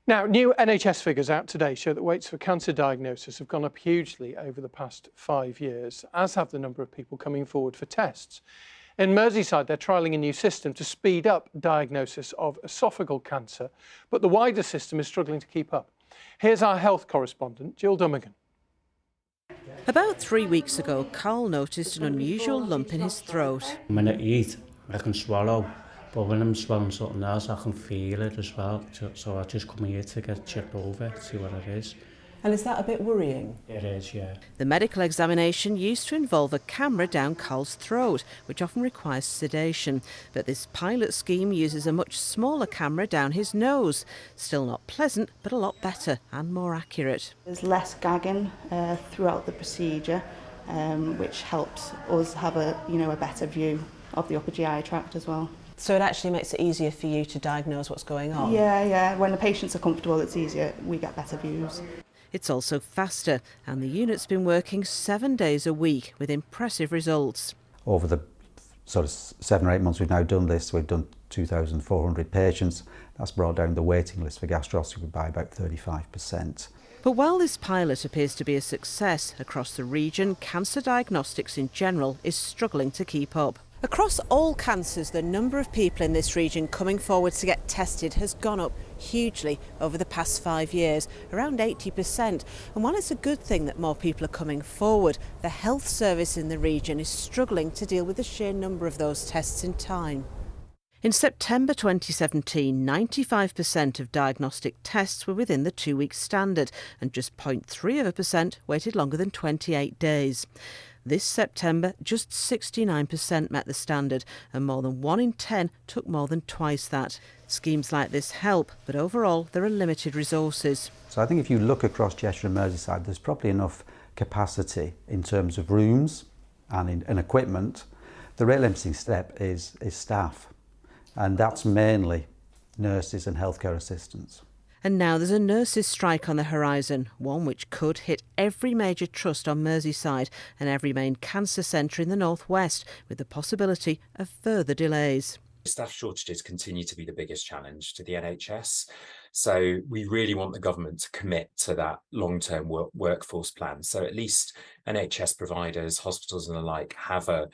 Now, new NHS figures out today show that waits for cancer diagnosis have gone up hugely over the past 5 years, as have the number of people coming forward for tests. In Merseyside, they're trialling a new system to speed up diagnosis of esophageal cancer, but the wider system is struggling to keep up. Here's our health correspondent, Jill Dummigan. About 3 weeks ago, Carl noticed an unusual lump in his throat. When I eat, I can swallow, but when I'm swallowing something else, I can feel it as well. So I just come here to get checked over, see what it is. And is that a bit worrying? It is, yeah. The medical examination used to involve a camera down Carl's throat, which often requires sedation. But this pilot scheme uses a much smaller camera down his nose. Still not pleasant, but a lot better and more accurate. There's less gagging throughout the procedure, which helps us have a better view of the upper GI tract as well. So it actually makes it easier for you to diagnose what's going on? Yeah. When the patients are comfortable, it's easier. We get better views. It's also faster, and the unit's been working 7 days a week with impressive results. Over the sort of 7 or 8 months we've now done this, we've done 2,400 patients. That's brought down the waiting list for gastroscopy by about 35%. But while this pilot appears to be a success, across the region, cancer diagnostics in general is struggling to keep up. Across all cancers, the number of people in this region coming forward to get tested has gone up hugely over the past 5 years, around 80%. And while it's a good thing that more people are coming forward, the health service in the region is struggling to deal with the sheer number of those tests in time. In September 2017, 95% of diagnostic tests were within the 2-week standard, and just 0.3% waited longer than 28 days. This September, just 69% met the standard, and more than 1 in 10 took more than twice that. Schemes like this help, but overall there are limited resources. So I think if you look across Cheshire and Merseyside, there's probably enough capacity in terms of rooms and equipment. The real limiting step is staff, and that's mainly nurses and healthcare assistants. And now there's a nurses' strike on the horizon, one which could hit every major trust on Merseyside and every main cancer centre in the northwest, with the possibility of further delays. Staff shortages continue to be the biggest challenge to the NHS, so we really want the government to commit to that long-term workforce plan. So at least NHS providers, hospitals and the like have a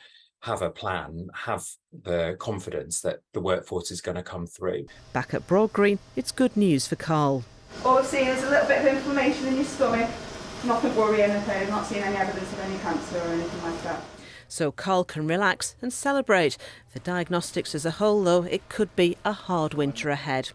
plan, have the confidence that the workforce is going to come through. Back at Broadgreen, it's good news for Carl. All I've seen is a little bit of inflammation in your stomach. Nothing worrying, okay? I've not seen any evidence of any cancer or anything like that. So Carl can relax and celebrate. For diagnostics as a whole, though, it could be a hard winter ahead.